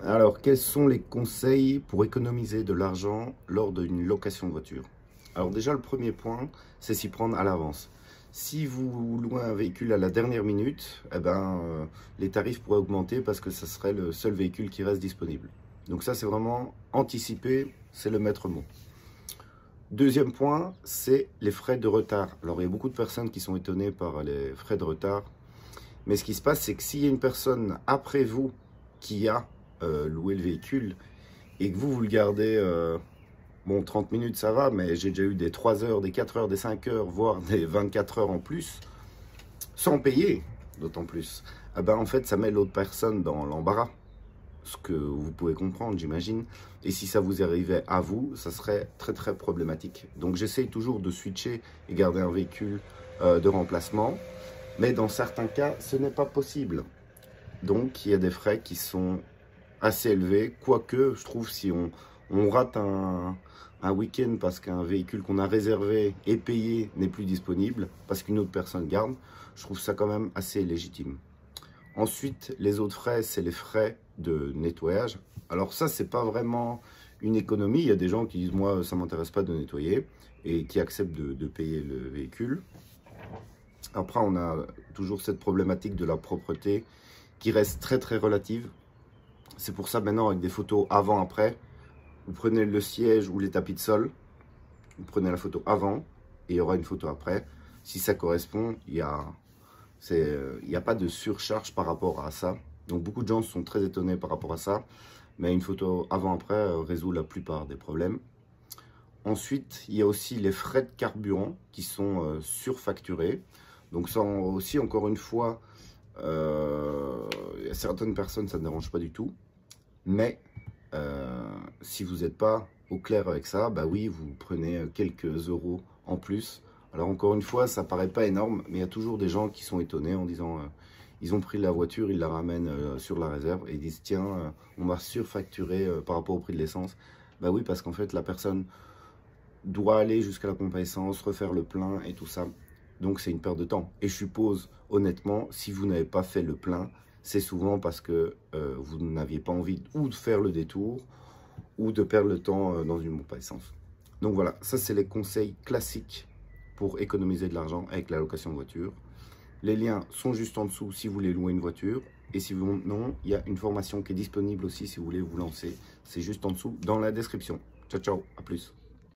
Alors, quels sont les conseils pour économiser de l'argent lors d'une location de voiture? Alors déjà, le premier point, c'est s'y prendre à l'avance. Si vous louez un véhicule à la dernière minute, les tarifs pourraient augmenter parce que ce serait le seul véhicule qui reste disponible. Donc ça, c'est vraiment anticiper, c'est le maître mot. Deuxième point, c'est les frais de retard. Alors, il y a beaucoup de personnes qui sont étonnées par les frais de retard. Mais ce qui se passe, c'est que s'il y a une personne après vous qui a loué le véhicule et que vous le gardez, bon, 30 minutes, ça va, mais j'ai déjà eu des 3 heures, des 4 heures, des 5 heures, voire des 24 heures en plus, sans payer, d'autant plus. En fait, ça met l'autre personne dans l'embarras. Ce que vous pouvez comprendre, j'imagine. Et si ça vous arrivait à vous, ça serait très très problématique. Donc j'essaye toujours de switcher et garder un véhicule de remplacement. Mais dans certains cas, ce n'est pas possible. Donc il y a des frais qui sont assez élevés. Quoique, je trouve, si on rate un week-end parce qu'un véhicule qu'on a réservé et payé n'est plus disponible, parce qu'une autre personne garde, je trouve ça quand même assez légitime. Ensuite, les autres frais, c'est les frais de nettoyage. Alors ça, c'est pas vraiment une économie. Il y a des gens qui disent, moi, ça m'intéresse pas de nettoyer et qui acceptent de payer le véhicule. Après, on a toujours cette problématique de la propreté qui reste très très relative. C'est pour ça maintenant, avec des photos avant-après, vous prenez le siège ou les tapis de sol, vous prenez la photo avant et il y aura une photo après. Si ça correspond, il n'y a pas de surcharge par rapport à ça. Donc beaucoup de gens sont très étonnés par rapport à ça. Mais une photo avant-après résout la plupart des problèmes. Ensuite, il y a aussi les frais de carburant qui sont surfacturés. Donc ça aussi, encore une fois, il y a certaines personnes, ça ne dérange pas du tout. Mais si vous n'êtes pas au clair avec ça, bah oui, vous prenez quelques euros en plus. Alors encore une fois, ça paraît pas énorme, mais il y a toujours des gens qui sont étonnés en disant ils ont pris la voiture, ils la ramènent sur la réserve et ils disent tiens, on m'a surfacturé par rapport au prix de l'essence. Bah oui, parce qu'en fait, la personne doit aller jusqu'à la pompe à essence, refaire le plein et tout ça. Donc c'est une perte de temps. Et je suppose, honnêtement, si vous n'avez pas fait le plein, c'est souvent parce que vous n'aviez pas envie ou de faire le détour ou de perdre le temps dans une pompe à essence. Donc voilà, ça c'est les conseils classiques pour économiser de l'argent avec la location de voiture. Les liens sont juste en dessous si vous voulez louer une voiture. Et si vous non, il y a une formation qui est disponible aussi si vous voulez vous lancer. C'est juste en dessous dans la description. Ciao, ciao, à plus.